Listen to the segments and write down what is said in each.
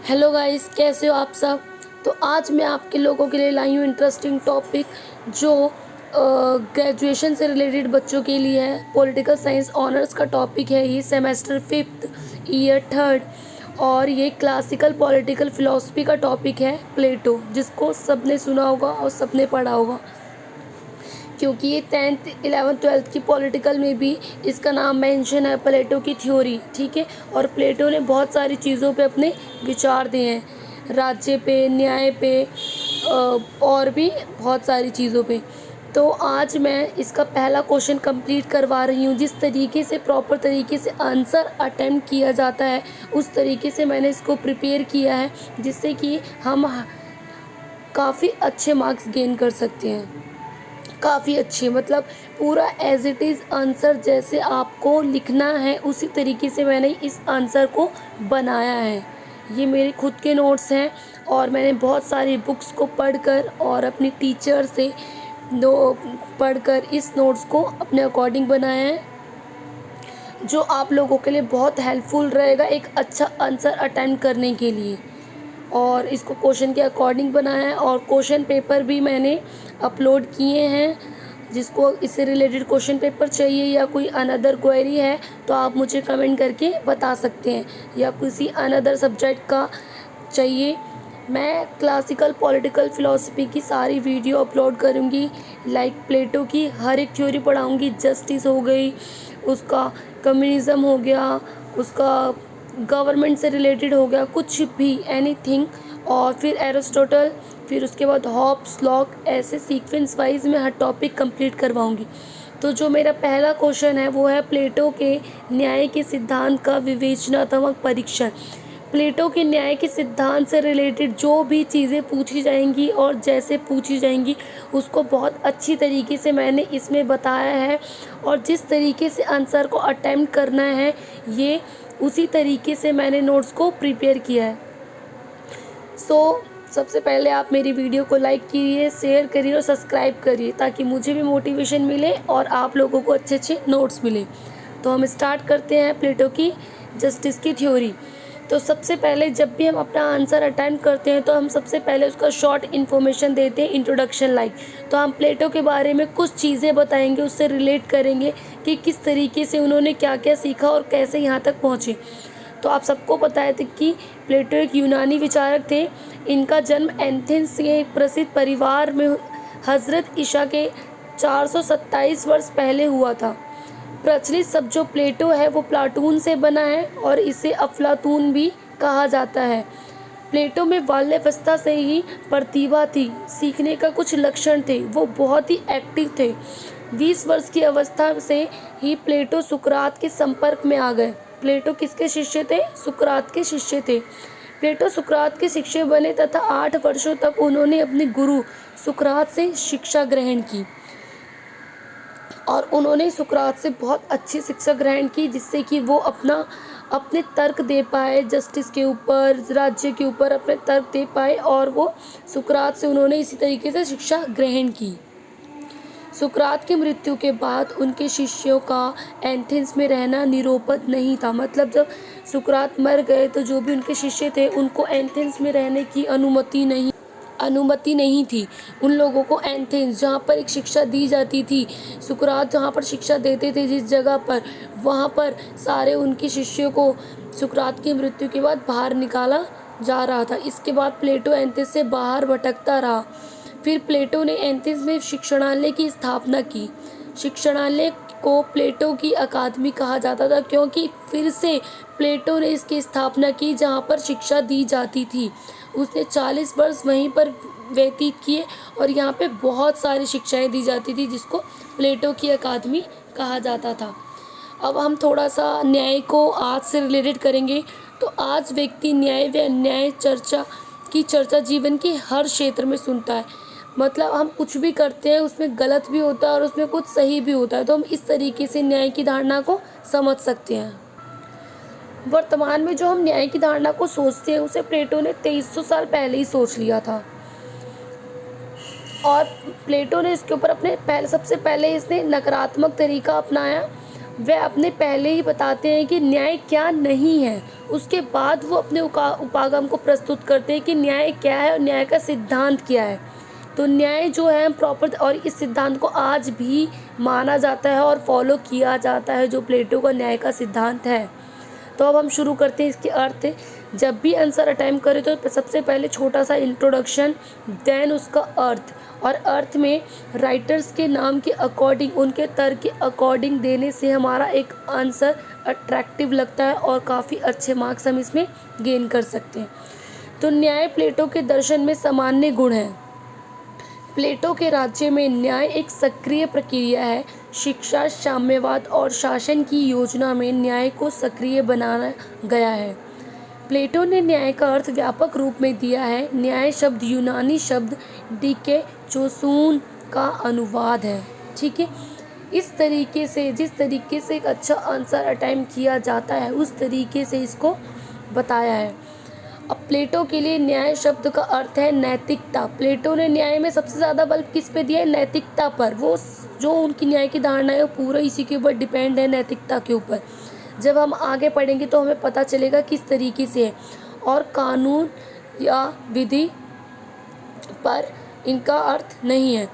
Hello guys, कैसे हो आप सब। तो आज मैं आपके लोगों के लिए लाई हूँ इंटरेस्टिंग टॉपिक जो ग्रेजुएशन से रिलेटेड बच्चों के लिए है। पॉलिटिकल साइंस ऑनर्स का टॉपिक है। ये सेमेस्टर 5th ईयर 3rd और ये क्लासिकल पॉलिटिकल फ़िलासफ़ी का टॉपिक है, प्लेटो, जिसको सबने सुना होगा और सबने पढ़ा होगा, क्योंकि ये 10th 11th 12th की पॉलिटिकल में भी इसका नाम मेंशन है, प्लेटो की थ्योरी। ठीक है। और प्लेटो ने बहुत सारी चीज़ों पे अपने विचार दिए हैं, राज्य पे, न्याय पे, और भी बहुत सारी चीज़ों पे। तो आज मैं इसका पहला क्वेश्चन कंप्लीट करवा रही हूँ। जिस तरीके से प्रॉपर तरीके से आंसर अटेम्प्ट किया जाता है, उस तरीके से मैंने इसको प्रिपेयर किया है, जिससे कि हम काफ़ी अच्छे मार्क्स गेन कर सकते हैं। काफ़ी अच्छी, मतलब पूरा एज इट इज़ आंसर जैसे आपको लिखना है उसी तरीके से मैंने इस आंसर को बनाया है। ये मेरे खुद के नोट्स हैं और मैंने बहुत सारी बुक्स को पढ़कर और अपनी टीचर से पढ़कर इस नोट्स को अपने अकॉर्डिंग बनाया है, जो आप लोगों के लिए बहुत हेल्पफुल रहेगा एक अच्छा आंसर अटेम्प्ट करने के लिए। और इसको क्वेश्चन के अकॉर्डिंग बनाया है और क्वेश्चन पेपर भी मैंने अपलोड किए हैं। जिसको इससे रिलेटेड क्वेश्चन पेपर चाहिए या कोई अनदर क्वेरी है तो आप मुझे कमेंट करके बता सकते हैं, या किसी अनदर सब्जेक्ट का चाहिए। मैं क्लासिकल पॉलिटिकल फ़िलासफ़ी की सारी वीडियो अपलोड करूँगी, लाइक प्लेटो की हर एक थ्योरी पढ़ाऊँगी। जस्टिस हो गई, उसका कम्युनिज़्म हो गया, उसका गवर्नमेंट से रिलेटेड हो गया, कुछ भी एनीथिंग, और फिर एरिस्टोटल, फिर उसके बाद हॉब्स, लॉक, ऐसे सीक्वेंस वाइज मैं हर टॉपिक कंप्लीट करवाऊंगी। तो जो मेरा पहला क्वेश्चन है वो है प्लेटो के न्याय के सिद्धांत का विवेचनात्मक परीक्षण। प्लेटो के न्याय के सिद्धांत से रिलेटेड जो भी चीज़ें पूछी जाएंगी और जैसे पूछी जाएंगी उसको बहुत अच्छी तरीके से मैंने इसमें बताया है, और जिस तरीके से आंसर को अटेम्प्ट करना है ये उसी तरीके से मैंने नोट्स को प्रिपेयर किया है। सबसे पहले आप मेरी वीडियो को लाइक कीजिए, शेयर करिए और सब्सक्राइब करिए, ताकि मुझे भी मोटिवेशन मिले और आप लोगों को अच्छे अच्छे नोट्स मिले। तो हम स्टार्ट करते हैं प्लेटो की जस्टिस की थ्योरी। तो सबसे पहले जब भी हम अपना आंसर अटेम्प्ट करते हैं तो हम सबसे पहले उसका शॉर्ट इन्फॉर्मेशन देते हैं, इंट्रोडक्शन लाइक। तो हम प्लेटो के बारे में कुछ चीज़ें बताएंगे, उससे रिलेट करेंगे कि किस तरीके से उन्होंने क्या क्या सीखा और कैसे यहाँ तक पहुँचे। तो आप सबको पता है कि प्लेटो एक यूनानी विचारक थे। इनका जन्म एथेंस के एक प्रसिद्ध परिवार में हज़रत ईसा के 427 वर्ष पहले हुआ था। प्रचलित शब्द जो प्लेटो है वो प्लाटून से बना है और इसे अफलातून भी कहा जाता है। प्लेटो में बाल्यावस्था से ही प्रतिभा थी, सीखने का कुछ लक्षण थे, वो बहुत ही एक्टिव थे। 20 वर्ष की अवस्था से ही प्लेटो सुकरात के संपर्क में आ गए। प्लेटो किसके शिष्य थे? सुकरात के शिष्य थे। प्लेटो सुकरात के शिष्य बने तथा 8 वर्षों तक उन्होंने अपने गुरु सुकरात से शिक्षा ग्रहण की, और उन्होंने सुकरात से बहुत अच्छी शिक्षा ग्रहण की, जिससे कि वो अपने तर्क दे पाए, जस्टिस के ऊपर, राज्य के ऊपर अपने तर्क दे पाए, और वो सुकरात से उन्होंने इसी तरीके से शिक्षा ग्रहण की। सुकरात की मृत्यु के बाद उनके शिष्यों का एथेंस में रहना निरुपद नहीं था। मतलब जब सुकरात मर गए तो जो भी उनके शिष्य थे उनको एथेंस में रहने की अनुमति नहीं थी। उन लोगों को एथेंस, जहाँ पर एक शिक्षा दी जाती थी, सुकरात जहाँ पर शिक्षा देते थे जिस जगह पर, वहाँ पर सारे उनके शिष्यों को सुकरात की मृत्यु के बाद बाहर निकाला जा रहा था। इसके बाद प्लेटो एथेंस से बाहर भटकता रहा। फिर प्लेटो ने एथेंस में शिक्षणालय की स्थापना की। शिक्षणालय को प्लेटो की अकादमी कहा जाता था, क्योंकि फिर से प्लेटो ने इसकी स्थापना की जहाँ पर शिक्षा दी जाती थी। उसने 40 वर्ष वहीं पर व्यतीत किए और यहाँ पे बहुत सारी शिक्षाएं दी जाती थी, जिसको प्लेटो की अकादमी कहा जाता था। अब हम थोड़ा सा न्याय को आज से रिलेटेड करेंगे। तो आज व्यक्ति न्याय व अन्याय की चर्चा जीवन के हर क्षेत्र में सुनता है। मतलब हम कुछ भी करते हैं उसमें गलत भी होता है और उसमें कुछ सही भी होता है, तो हम इस तरीके से न्याय की धारणा को समझ सकते हैं। वर्तमान में जो हम न्याय की धारणा को सोचते हैं उसे प्लेटो ने 2300 साल पहले ही सोच लिया था, और प्लेटो ने इसके ऊपर सबसे पहले इसने नकारात्मक तरीका अपनाया वह अपने पहले ही बताते हैं कि न्याय क्या नहीं है, उसके बाद वो अपने उपागम को प्रस्तुत करते हैं कि न्याय क्या है और न्याय का सिद्धांत क्या है। तो न्याय जो है प्रॉपर, और इस सिद्धांत को आज भी माना जाता है और फॉलो किया जाता है, जो प्लेटो का न्याय का सिद्धांत है। तो अब हम शुरू करते हैं इसके अर्थ। जब भी आंसर अटेम्प्ट करें तो सबसे पहले छोटा सा इंट्रोडक्शन, देन उसका अर्थ, और अर्थ में राइटर्स के नाम के अकॉर्डिंग, उनके तर्क के अकॉर्डिंग देने से हमारा एक आंसर अट्रैक्टिव लगता है और काफ़ी अच्छे मार्क्स हम इसमें गेन कर सकते हैं। तो न्याय प्लेटो के दर्शन में सामान्य गुण है। प्लेटो के राज्य में न्याय एक सक्रिय प्रक्रिया है। शिक्षा, साम्यवाद और शासन की योजना में न्याय को सक्रिय बनाया गया है। प्लेटो ने न्याय का अर्थ व्यापक रूप में दिया है। न्याय शब्द यूनानी शब्द डिकेचोसून का अनुवाद है। ठीक है, इस तरीके से, जिस तरीके से एक अच्छा आंसर अटेम्प्ट किया जाता है उस तरीके से इसको बताया है। अब प्लेटो के लिए न्याय शब्द का अर्थ है नैतिकता। प्लेटो ने न्याय में सबसे ज़्यादा बल किस पे दिया है? नैतिकता पर। वो जो उनकी न्याय की धारणा है वो पूरा इसी के ऊपर डिपेंड है, नैतिकता के ऊपर। जब हम आगे पढ़ेंगे तो हमें पता चलेगा किस तरीके से है, और कानून या विधि पर इनका अर्थ नहीं है।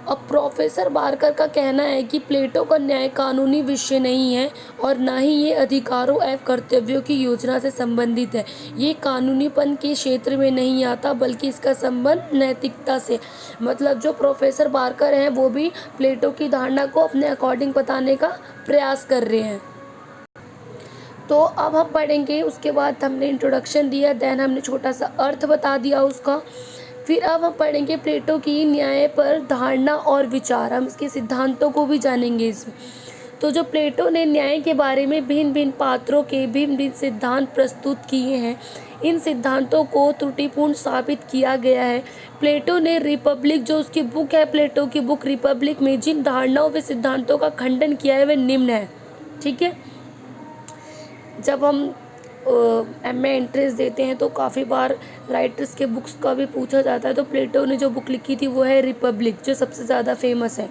अब प्रोफेसर बारकर का कहना है कि प्लेटो का न्याय कानूनी विषय नहीं है और ना ही ये अधिकारों एवं कर्तव्यों की योजना से संबंधित है। ये कानूनीपन के क्षेत्र में नहीं आता, बल्कि इसका संबंध नैतिकता से। मतलब जो प्रोफेसर बारकर हैं वो भी प्लेटो की धारणा को अपने अकॉर्डिंग बताने का प्रयास कर रहे हैं। तो अब हम पढ़ेंगे, उसके बाद हमने इंट्रोडक्शन दिया, देन हमने छोटा सा अर्थ बता दिया उसका। फिर अब हम पढ़ेंगे प्लेटो की न्याय पर धारणा और विचार, हम इसके सिद्धांतों को भी जानेंगे इसमें। तो जो प्लेटो ने न्याय के बारे में भिन्न भिन्न पात्रों के भिन्न भिन्न सिद्धांत प्रस्तुत किए हैं, इन सिद्धांतों को त्रुटिपूर्ण साबित किया गया है। प्लेटो ने रिपब्लिक, जो उसकी बुक है, प्लेटो की बुक रिपब्लिक में जिन धारणाओं व सिद्धांतों का खंडन किया है वे निम्न है। ठीक है, जब हम एमए एंट्रेंस देते हैं तो काफ़ी बार राइटर्स के बुक्स का भी पूछा जाता है। तो प्लेटो ने जो बुक लिखी थी वो है रिपब्लिक, जो सबसे ज़्यादा फेमस है,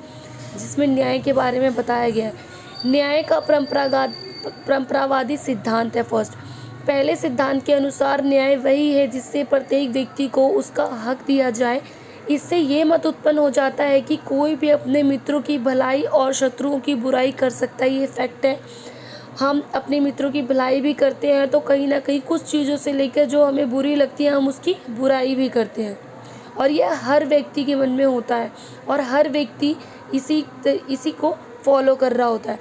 जिसमें न्याय के बारे में बताया गया है। न्याय का परंपरावादी सिद्धांत है। फर्स्ट, पहले सिद्धांत के अनुसार न्याय वही है जिससे प्रत्येक व्यक्ति को उसका हक दिया जाए। इससे ये मत उत्पन्न हो जाता है कि कोई भी अपने मित्रों की भलाई और शत्रुओं की बुराई कर सकता है। ये फैक्ट है। हम अपने मित्रों की भलाई भी करते हैं तो कहीं ना कहीं कुछ चीज़ों से लेकर जो हमें बुरी लगती है हम उसकी बुराई भी करते हैं, और यह हर व्यक्ति के मन में होता है और हर व्यक्ति इसी को फॉलो कर रहा होता है।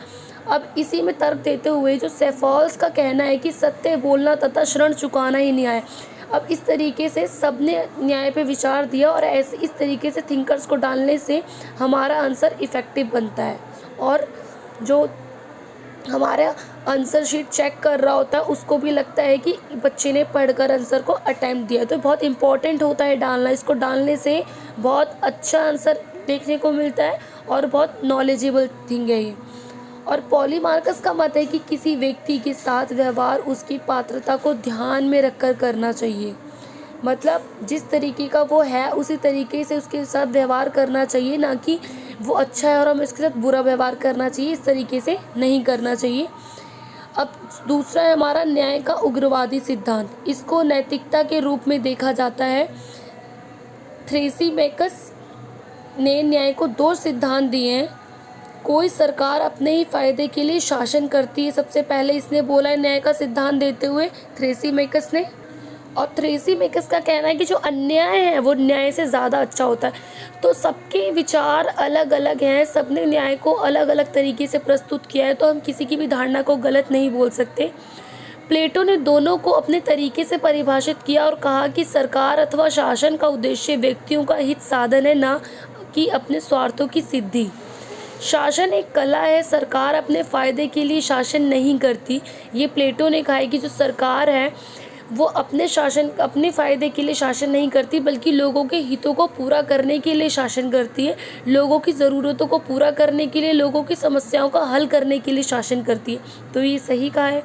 अब इसी में तर्क देते हुए जो सेफॉल्स का कहना है कि सत्य बोलना तथा शरण चुकाना ही न्याय। अब इस तरीके से सबने न्याय पे विचार दिया, और ऐसे इस तरीके से थिंकर्स को डालने से हमारा आंसर इफ़ेक्टिव बनता है, और जो हमारा आंसर शीट चेक कर रहा होता है उसको भी लगता है कि बच्चे ने पढ़कर आंसर को अटेम्प्ट दिया। तो बहुत इंपॉर्टेंट होता है डालना। इसको डालने से बहुत अच्छा आंसर देखने को मिलता है और बहुत नॉलेजेबल थिंग है ये। और पॉलीमार्कस का मत है कि किसी व्यक्ति के साथ व्यवहार उसकी पात्रता को ध्यान में रखकर करना चाहिए। मतलब जिस तरीके का वो है उसी तरीके से उसके साथ व्यवहार करना चाहिए, ना कि वो अच्छा है और हमें उसके साथ बुरा व्यवहार करना चाहिए, इस तरीके से नहीं करना चाहिए। अब दूसरा है हमारा न्याय का उग्रवादी सिद्धांत। इसको नैतिकता के रूप में देखा जाता है। थ्रेसीमेकस ने न्याय को दो सिद्धांत दिए हैं। कोई सरकार अपने ही फायदे के लिए शासन करती है, सबसे पहले इसने बोला है न्याय का सिद्धांत देते हुए थ्रेसीमेकस ने। और थ्रेसीमेकस का कहना है कि जो अन्याय है वो न्याय से ज़्यादा अच्छा होता है। तो सबके विचार अलग अलग हैं, सबने न्याय को अलग अलग तरीके से प्रस्तुत किया है, तो हम किसी की भी धारणा को गलत नहीं बोल सकते। प्लेटो ने दोनों को अपने तरीके से परिभाषित किया और कहा कि सरकार अथवा शासन का उद्देश्य व्यक्तियों का हित साधन है, ना कि अपने स्वार्थों की सिद्धि। शासन एक कला है, सरकार अपने फ़ायदे के लिए शासन नहीं करती। ये प्लेटो ने कहा है कि जो सरकार है वो अपने फ़ायदे के लिए शासन नहीं करती, बल्कि लोगों के हितों को पूरा करने के लिए शासन करती है। लोगों की ज़रूरतों को पूरा करने के लिए, लोगों की समस्याओं का हल करने के लिए शासन करती है। तो ये सही कहा है।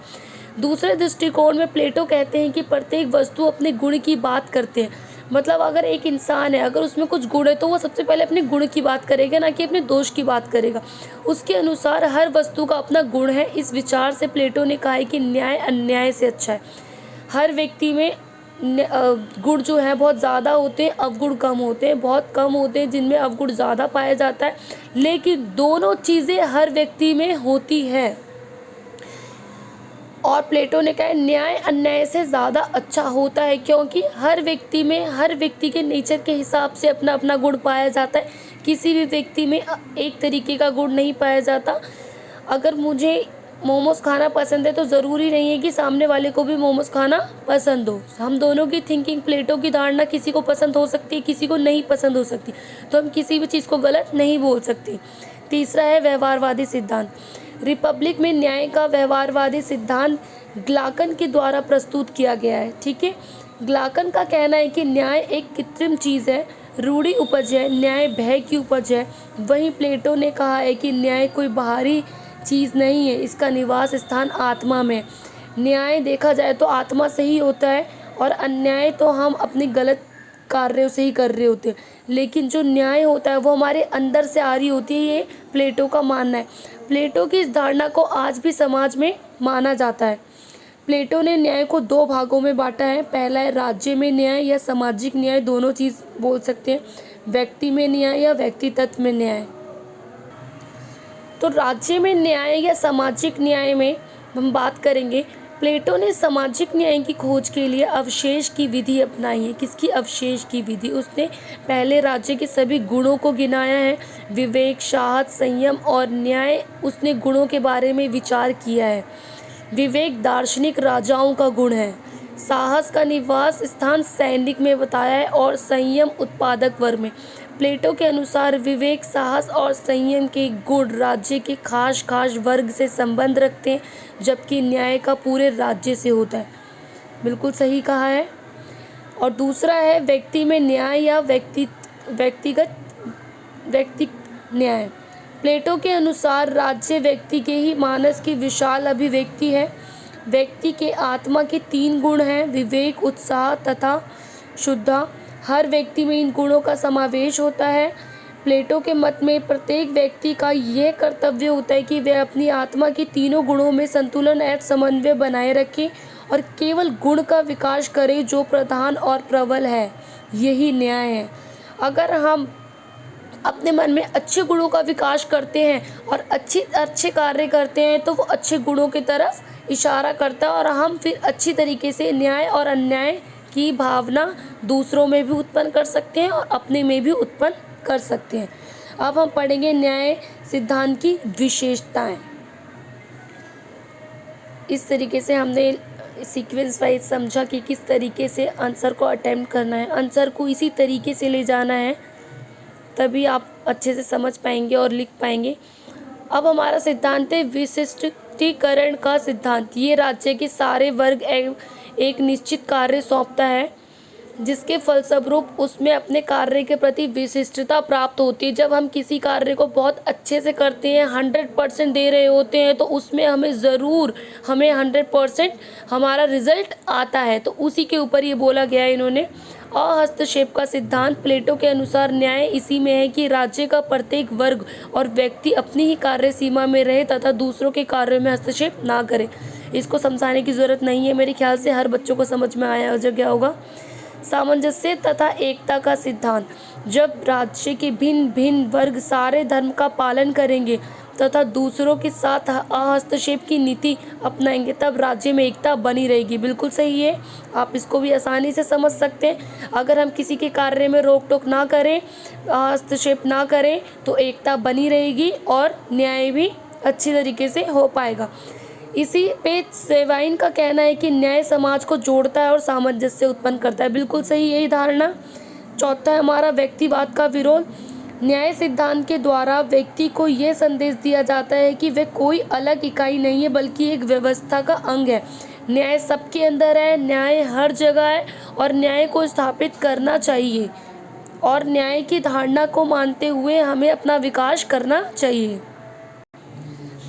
दूसरे दृष्टिकोण में प्लेटो कहते हैं कि प्रत्येक वस्तु अपने गुण की बात करते हैं। मतलब अगर एक इंसान है, अगर उसमें कुछ गुण है तो वो सबसे पहले अपने गुण की बात करेगा, ना कि अपने दोष की बात करेगा। उसके अनुसार हर वस्तु का अपना गुण है। इस विचार से प्लेटो ने कहा है कि न्याय अन्याय से अच्छा है। हर व्यक्ति में गुण जो है बहुत ज़्यादा होते हैं, अवगुण कम होते हैं। बहुत कम होते हैं जिनमें अवगुण ज़्यादा पाया जाता है, लेकिन दोनों चीज़ें हर व्यक्ति में होती है। और प्लेटो ने कहा न्याय अन्याय से ज़्यादा अच्छा होता है, क्योंकि हर व्यक्ति में, हर व्यक्ति के नेचर के हिसाब से अपना अपना गुण पाया जाता है। किसी भी व्यक्ति में एक तरीके का गुण नहीं पाया जाता। अगर मुझे मोमोज़ खाना पसंद है तो ज़रूरी नहीं है कि सामने वाले को भी मोमोज़ खाना पसंद हो। हम दोनों की थिंकिंग, प्लेटो की धारणा किसी को पसंद हो सकती है, किसी को नहीं पसंद हो सकती, तो हम किसी भी चीज़ को गलत नहीं बोल सकते। तीसरा है व्यवहारवादी सिद्धांत। रिपब्लिक में न्याय का व्यवहारवादी सिद्धांत ग्लाकन के द्वारा प्रस्तुत किया गया है। ठीक है, ग्लाकन का कहना है कि न्याय एक कृत्रिम चीज़ है, रूढ़ी उपज है, न्याय भय की उपज है। वहीं प्लेटो ने कहा है कि न्याय कोई बाहरी चीज़ नहीं है, इसका निवास स्थान आत्मा में। न्याय देखा जाए तो आत्मा से ही होता है, और अन्याय तो हम अपने गलत कार्यों से ही कर रहे होते हैं। लेकिन जो न्याय होता है वो हमारे अंदर से आ रही होती है, ये प्लेटो का मानना है। प्लेटो की इस धारणा को आज भी समाज में माना जाता है। प्लेटो ने न्याय को दो भागों में बांटा है। पहला है राज्य में न्याय या सामाजिक न्याय, दोनों चीज़ बोल सकते हैं। व्यक्ति में न्याय या व्यक्ति तत्व में न्याय। तो राज्य में न्याय या सामाजिक न्याय में हम बात करेंगे। प्लेटो ने सामाजिक न्याय की खोज के लिए अवशेष की विधि अपनाई है। किसकी? अवशेष की विधि। उसने पहले राज्य के सभी गुणों को गिनाया है। विवेक, साहस, संयम और न्याय, उसने गुणों के बारे में विचार किया है। विवेक दार्शनिक राजाओं का गुण है। साहस का निवास स्थान सैनिक में बताया है, और संयम उत्पादक वर्ग में। प्लेटो के अनुसार विवेक, साहस और संयम के गुण राज्य के खास वर्ग से संबंध रखते हैं, जबकि न्याय का पूरे राज्य से होता है। बिल्कुल सही कहा है। और दूसरा है व्यक्ति में न्याय या व्यक्तिगत न्याय। प्लेटो के अनुसार राज्य व्यक्ति के ही मानस की विशाल अभिव्यक्ति है। व्यक्ति के आत्मा के 3 गुण हैं, विवेक, उत्साह तथा शुद्धता। हर व्यक्ति में इन गुणों का समावेश होता है। प्लेटो के मत में प्रत्येक व्यक्ति का यह कर्तव्य होता है कि वह अपनी आत्मा के तीनों गुणों में संतुलन एवं समन्वय बनाए रखे और केवल गुण का विकास करे जो प्रधान और प्रबल है। यही न्याय है। अगर हम अपने मन में अच्छे गुणों का विकास करते हैं और अच्छे कार्य करते हैं तो वो अच्छे गुणों की तरफ इशारा करता है, और हम फिर अच्छी तरीके से न्याय और अन्याय की भावना दूसरों में भी उत्पन्न कर सकते हैं और अपने में भी उत्पन्न कर सकते हैं। अब हम पढ़ेंगे न्याय सिद्धांत की विशेषताएं। इस तरीके से हमने सीक्वेंस वाइज समझा कि किस तरीके से आंसर को अटेम्प्ट करना है। आंसर को इसी तरीके से ले जाना है, तभी आप अच्छे से समझ पाएंगे और लिख पाएंगे। अब हमारा सिद्धांत है विशिष्टीकरण का सिद्धांत। ये राज्य के सारे वर्ग एक निश्चित कार्य सौंपता है, जिसके फलस्वरूप उसमें अपने कार्य के प्रति विशिष्टता प्राप्त होती है। जब हम किसी कार्य को बहुत अच्छे से करते हैं, 100% दे रहे होते हैं, तो उसमें हमें 100% हमारा रिजल्ट आता है। तो उसी के ऊपर ये बोला गया है इन्होंने। हस्तक्षेप का सिद्धांत। प्लेटो के अनुसार न्याय इसी में है कि राज्य का प्रत्येक वर्ग और व्यक्ति अपनी ही कार्य सीमा में रहे तथा दूसरों के कार्यों में हस्तक्षेप ना करे। इसको समझाने की ज़रूरत नहीं है, मेरे ख्याल से हर बच्चों को समझ में आया गया होगा। सामंजस्य तथा एकता का सिद्धांत। जब राज्य के भिन्न भिन्न वर्ग सारे धर्म का पालन करेंगे तथा दूसरों के साथ हस्तक्षेप की नीति अपनाएंगे, तब राज्य में एकता बनी रहेगी। बिल्कुल सही है, आप इसको भी आसानी से समझ सकते हैं। अगर हम किसी के कार्य में रोक टोक ना करें, हस्तक्षेप ना करें, तो एकता बनी रहेगी और न्याय भी अच्छी तरीके से हो पाएगा। इसी पे सेवाइन का कहना है कि न्याय समाज को जोड़ता है और सामंजस्य उत्पन्न करता है। बिल्कुल सही यही धारणा। चौथा है हमारा व्यक्तिवाद का विरोध। न्याय सिद्धांत के द्वारा व्यक्ति को यह संदेश दिया जाता है कि वह कोई अलग इकाई नहीं है, बल्कि एक व्यवस्था का अंग है। न्याय सबके अंदर है, न्याय हर जगह है और न्याय को स्थापित करना चाहिए, और न्याय की धारणा को मानते हुए हमें अपना विकास करना चाहिए।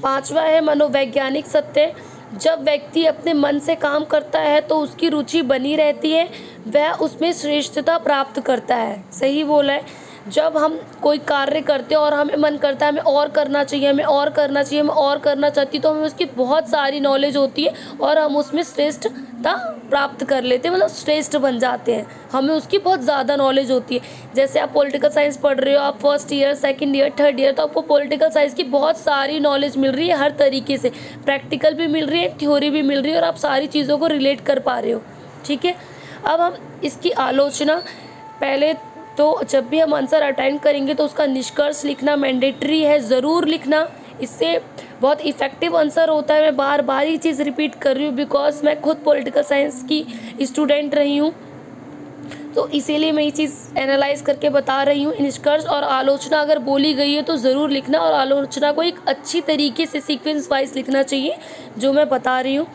पांचवा है मनोवैज्ञानिक सत्य। जब व्यक्ति अपने मन से काम करता है तो उसकी रुचि बनी रहती है, वह उसमें श्रेष्ठता प्राप्त करता है। सही बोला है। जब हम कोई कार्य करते हैं और हमें मन करता है हमें और करना चाहिए, हमें और करना चाहिए, मैं और करना चाहती, तो हमें उसकी बहुत सारी नॉलेज होती है और हम उसमें श्रेष्ठता प्राप्त कर लेते हैं, मतलब श्रेष्ठ बन जाते हैं। हमें उसकी बहुत ज़्यादा नॉलेज होती है। जैसे आप पॉलिटिकल साइंस पढ़ रहे हो, आप first year, second year, third year, तो आपको पॉलिटिकल साइंस की बहुत सारी नॉलेज मिल रही है हर तरीके से। प्रैक्टिकल भी मिल रही है, थ्योरी भी मिल रही है और आप सारी चीज़ों को रिलेट कर पा रहे हो। ठीक है। अब हम इसकी आलोचना, पहले तो जब भी हम आंसर अटेंड करेंगे तो उसका निष्कर्ष लिखना मैंडेटरी है, ज़रूर लिखना। इससे बहुत इफ़ेक्टिव आंसर होता है। मैं बार बार ये चीज़ रिपीट कर रही हूँ बिकॉज मैं खुद पॉलिटिकल साइंस की स्टूडेंट रही हूँ, तो इसीलिए मैं ये चीज़ एनालाइज करके बता रही हूँ। निष्कर्ष और आलोचना अगर बोली गई है तो ज़रूर लिखना, और आलोचना को एक अच्छी तरीके से सीक्वेंस वाइज लिखना चाहिए, जो मैं बता रही हूँ।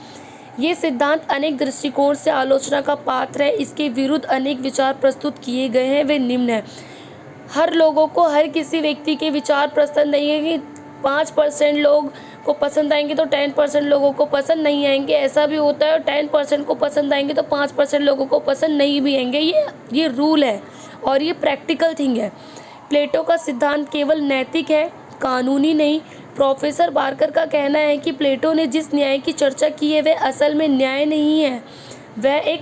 ये सिद्धांत अनेक दृष्टिकोण से आलोचना का पात्र है। इसके विरुद्ध अनेक विचार प्रस्तुत किए गए हैं, वे निम्न हैं। हर लोगों को, हर किसी व्यक्ति के विचार पसंद नहीं है कि 5% लोग को पसंद आएंगे तो 10% लोगों को पसंद नहीं आएंगे, ऐसा भी होता है। और 10% को पसंद आएंगे तो 5% लोगों को पसंद नहीं भी आएंगे। ये रूल है और ये प्रैक्टिकल थिंग है। प्लेटो का सिद्धांत केवल नैतिक है, कानूनी नहीं। प्रोफेसर बार्कर का कहना है कि प्लेटो ने जिस न्याय की चर्चा की है वह असल में न्याय नहीं है, वह एक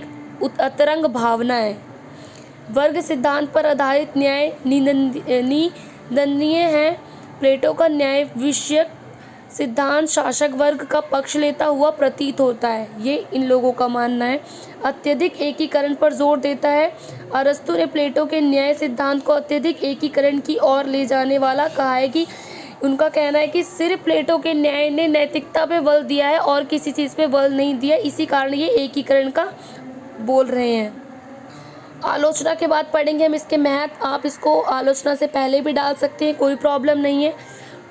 अतरंग भावना है। वर्ग सिद्धांत पर आधारित न्याय निंदनीय है। प्लेटो का न्याय विषयक सिद्धांत शासक वर्ग का पक्ष लेता हुआ प्रतीत होता है, ये इन लोगों का मानना है। अत्यधिक एकीकरण पर जोर देता है। अरस्तु ने प्लेटो के न्याय सिद्धांत को अत्यधिक एकीकरण की ओर ले जाने वाला कहा है कि उनका कहना है कि सिर्फ प्लेटो के न्याय ने नैतिकता पे बल दिया है और किसी चीज़ पे बल नहीं दिया, इसी कारण ये एकीकरण का बोल रहे हैं। आलोचना के बाद पढ़ेंगे हम इसके महत्व। आप इसको आलोचना से पहले भी डाल सकते हैं, कोई प्रॉब्लम नहीं है।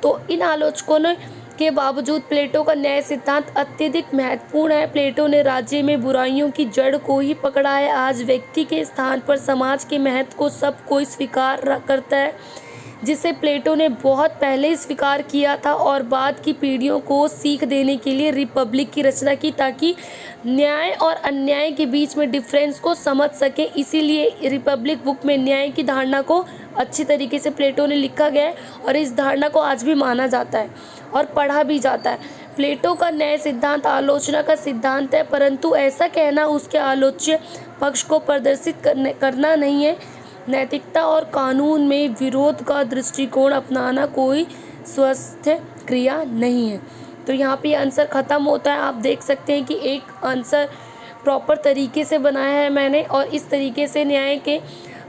तो इन आलोचकों ने के बावजूद प्लेटो का न्याय सिद्धांत अत्यधिक महत्वपूर्ण है। प्लेटो ने राज्य में बुराइयों की जड़ को ही पकड़ा है। आज व्यक्ति के स्थान पर समाज के महत्व को सब कोई स्वीकार करता है, जिसे प्लेटो ने बहुत पहले ही स्वीकार किया था और बाद की पीढ़ियों को सीख देने के लिए रिपब्लिक की रचना की, ताकि न्याय और अन्याय के बीच में डिफरेंस को समझ सके। इसीलिए रिपब्लिक बुक में न्याय की धारणा को अच्छी तरीके से प्लेटो ने लिखा गया है और इस धारणा को आज भी माना जाता है और पढ़ा भी जाता है। प्लेटो का न्याय सिद्धांत आलोचना का सिद्धांत है, परंतु ऐसा कहना उसके आलोच्य पक्ष को प्रदर्शित करना नहीं है। नैतिकता और कानून में विरोध का दृष्टिकोण अपनाना कोई स्वस्थ क्रिया नहीं है। तो यहाँ पे आंसर ख़त्म होता है। आप देख सकते हैं कि एक आंसर प्रॉपर तरीके से बनाया है मैंने, और इस तरीके से न्याय के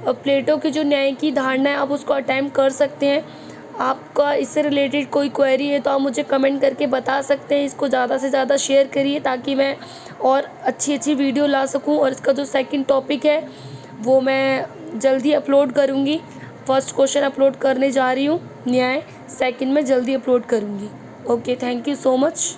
प्लेटो की जो न्याय की धारणा है आप उसको अटेम्प्ट कर सकते हैं। आपका इससे रिलेटेड कोई क्वेरी है तो आप मुझे कमेंट करके बता सकते हैं। इसको ज़्यादा से ज़्यादा शेयर करिए ताकि मैं और अच्छी वीडियो ला सकूं। और इसका जो सेकंड टॉपिक है वो मैं जल्दी अपलोड करूंगी। फर्स्ट क्वेश्चन अपलोड करने जा रही हूँ न्याय, सेकंड में जल्दी अपलोड करूंगी। Okay, thank you so much.